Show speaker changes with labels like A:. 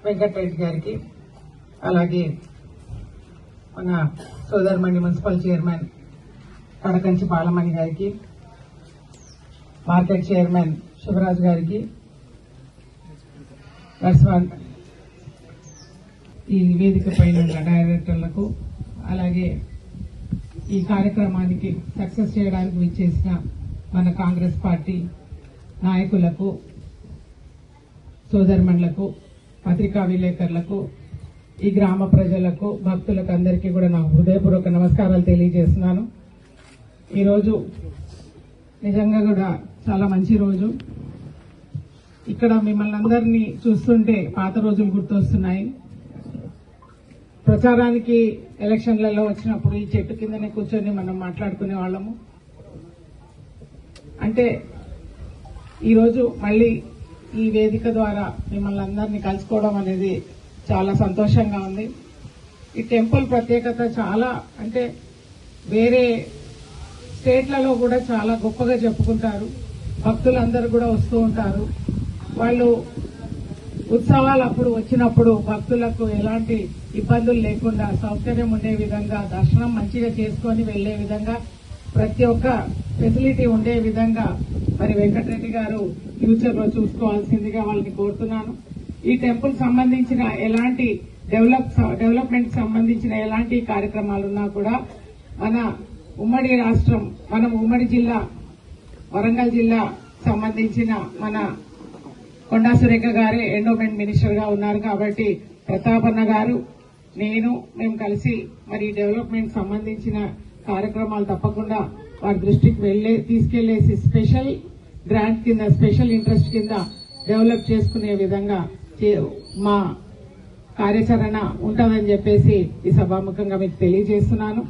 A: వెంకటరెడ్డి గారికి, అలాగే మన సోదరమణి మున్సిపల్ చైర్మన్ కడకంచి బాలమణి గారికి, మార్కెట్ చైర్మన్ శివరాజ్ గారికి, ఈ వేదిక పైన డైరెక్టర్లకు, అలాగే ఈ కార్యక్రమానికి సక్సెస్ చేయడానికి విచ్చేసిన మన కాంగ్రెస్ పార్టీ నాయకులకు, సోదరమణులకు, పత్రికా విలేకరులకు, ఈ గ్రామ ప్రజలకు, భక్తులకు అందరికీ కూడా నా హృదయపూర్వక నమస్కారాలు తెలియజేస్తున్నాను. ఈరోజు నిజంగా కూడా చాలా మంచి రోజు. ఇక్కడ మిమ్మల్ని అందరినీ చూస్తుంటే పాత రోజులు గుర్తొస్తున్నాయి. ప్రచారానికి ఎలక్షన్లలో వచ్చినప్పుడు ఈ చెట్టు కిందనే కూర్చొని మనం మాట్లాడుకునే వాళ్ళము. అంటే ఈరోజు మళ్ళీ ఈ వేదిక ద్వారా మిమ్మల్ని అందరినీ కలుసుకోవడం అనేది చాలా సంతోషంగా ఉంది. ఈ టెంపుల్ ప్రత్యేకత చాలా, అంటే వేరే స్టేట్లలో కూడా చాలా గొప్పగా చెప్పుకుంటారు. భక్తులందరూ కూడా వస్తూ ఉంటారు. వాళ్ళు ఉత్సవాలు అప్పుడు వచ్చినప్పుడు భక్తులకు ఎలాంటి ఇబ్బందులు లేకుండా సౌకర్యం ఉండే విధంగా, దర్శనం మంచిగా చేసుకుని వెళ్లే విధంగా, ప్రతి ఒక్క ఫెసిలిటీ ఉండే విధంగా మరి వెంకటరెడ్డి గారు ఫ్యూచర్ లో చూసుకోవాల్సిందిగా వాళ్ళని కోరుతున్నాను. ఈ టెంపుల్ సంబంధించిన ఎలాంటి డెవలప్మెంట్ సంబంధించిన ఎలాంటి కార్యక్రమాలున్నా కూడా మన ఉమ్మడి రాష్ట్రం, మనం ఉమ్మడి జిల్లా వరంగల్ జిల్లా సంబంధించిన మన కొండా సురేఖ గారే ఎండోమెంట్ మినిస్టర్ గా ఉన్నారు కాబట్టి ప్రతాపన్న గారు, మేము కలిసి మరి డెవలప్మెంట్ సంబంధించిన కార్యక్రమాలు తప్పకుండా వారి దృష్టికి తీసుకెళ్లేసి స్పెషల్ గ్రాంట్ కింద, స్పెషల్ ఇంట్రెస్ట్ కింద డెవలప్ చేసుకునే విధంగా మా కార్యాచరణ ఉంటుందని చెప్పేసి ఈ సభాముఖంగా మీకు తెలియజేస్తున్నాను.